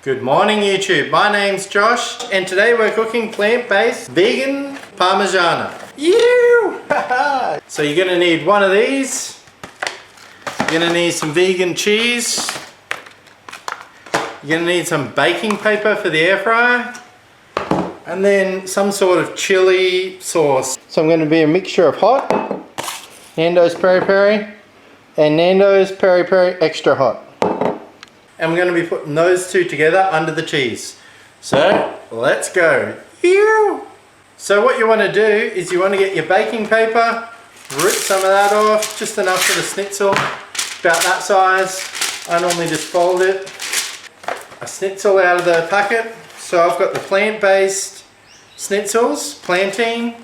Good morning YouTube, my name's Josh and today we're cooking plant-based vegan Parmigiana. So you're going to need one of these, you're going to need some vegan cheese, you're going to need some baking paper for the air fryer, and then some sort of chili sauce. So I'm going to be a mixture of hot, Nando's peri peri, and Nando's peri peri extra hot. And we're going to be putting those two together under the cheese. So let's go. So what you want to do is you want to get your baking paper, rip some of that off, just enough for the schnitzel, about that size. I normally just fold it. A schnitzel out of the packet. So I've got the plant-based schnitzels, plantain.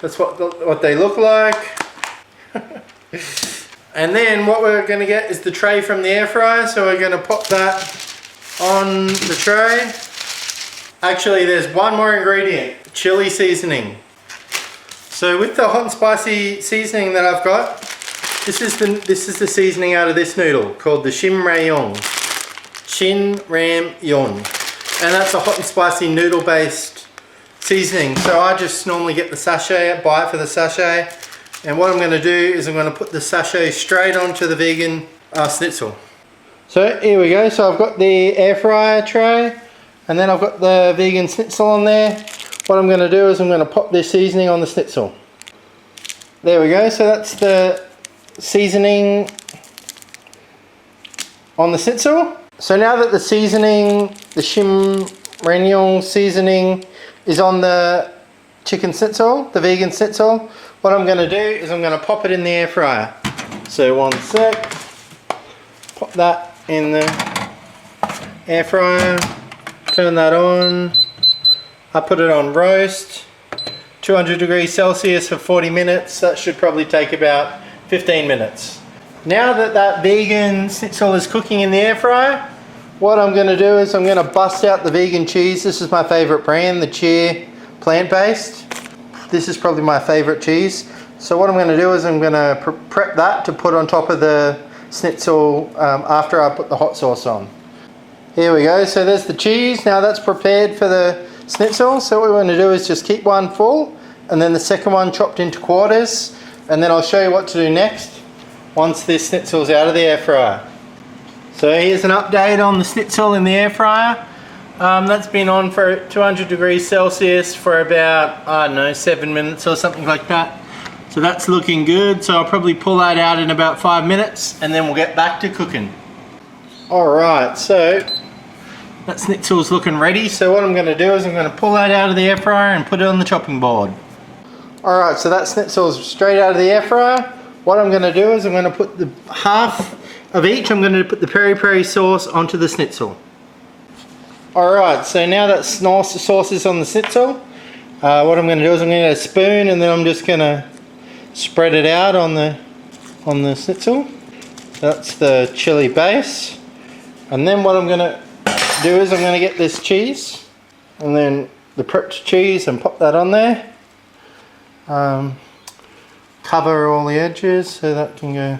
That's what they look like. And then what we're going to get is the tray from the air fryer, so we're going to pop that on the tray. Actually, there's one more ingredient, chili seasoning. So with the hot and spicy seasoning that I've got, this is the seasoning out of this noodle called the Shin Ram Yon, and that's a hot and spicy noodle based seasoning. So I just normally get the sachet, buy it for the sachet. And what I'm going to do is I'm going to put the sachet straight onto the vegan schnitzel. So here we go. So I've got the air fryer tray and then I've got the vegan schnitzel on there. What I'm going to do is I'm going to pop this seasoning on the schnitzel. There we go. So that's the seasoning on the schnitzel. So now that the seasoning, the Shin Ram seasoning is on the chicken schnitzel, the vegan schnitzel, what I'm going to do is I'm going to pop it in the air fryer. So one sec, pop that in the air fryer, turn that on, I put it on roast, 200 degrees Celsius for 40 minutes, that should probably take about 15 minutes. Now that that vegan schnitzel is cooking in the air fryer, what I'm going to do is I'm going to bust out the vegan cheese. This is my favourite brand, the Cheer plant-based. This is probably my favorite cheese. So what I'm going to do is I'm going to prep that to put on top of the schnitzel after I put the hot sauce on. Here we go. So there's the cheese. Now that's prepared for the schnitzel. So what we want to do is just keep one full and then the second one chopped into quarters. And then I'll show you what to do next once this schnitzel's out of the air fryer. So here's an update on the schnitzel in the air fryer. That's been on for 200 degrees Celsius for about, I don't know, 7 minutes or something like that. So that's looking good. So I'll probably pull that out in about 5 minutes and then we'll get back to cooking. Alright, so that schnitzel's looking ready. So what I'm going to do is I'm going to pull that out of the air fryer and put it on the chopping board. Alright, so that schnitzel's straight out of the air fryer. What I'm going to do is I'm going to put the half of each, I'm going to put the peri peri sauce onto the schnitzel. Alright, so now that sauce is on the schnitzel, what I'm going to do is I'm going to get a spoon and then I'm just going to spread it out on the schnitzel. That's the chili base. And then what I'm going to do is I'm going to get this cheese and then the prepped cheese and pop that on there. Cover all the edges so that can go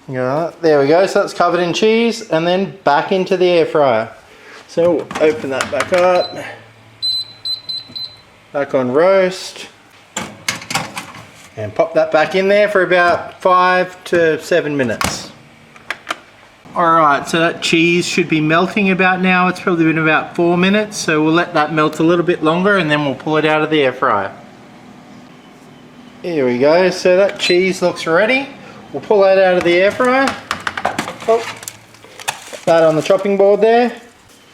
like. There we go, so that's covered in cheese and then back into the air fryer. So we'll open that back up, back on roast, and pop that back in there for about 5 to 7 minutes. Alright, so that cheese should be melting about now. It's probably been about 4 minutes, so we'll let that melt a little bit longer and then we'll pull it out of the air fryer. Here we go, so that cheese looks ready. We'll pull that out of the air fryer. Oh, put that on the chopping board there.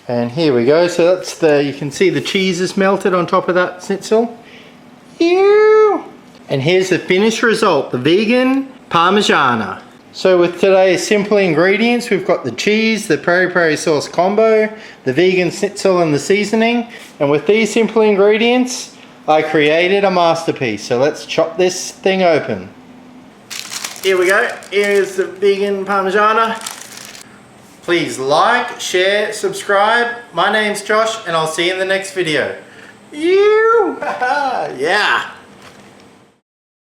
And here we go, so that's you can see the cheese is melted on top of that schnitzel. And here's the finished result, the vegan Parmigiana. So with today's simple ingredients, we've got the cheese, the peri peri sauce combo, the vegan schnitzel and the seasoning. And with these simple ingredients, I created a masterpiece. So let's chop this thing open. Here we go, here's the vegan Parmigiana. Please like, share, subscribe. My name's Josh and I'll see you in the next video. Yeah!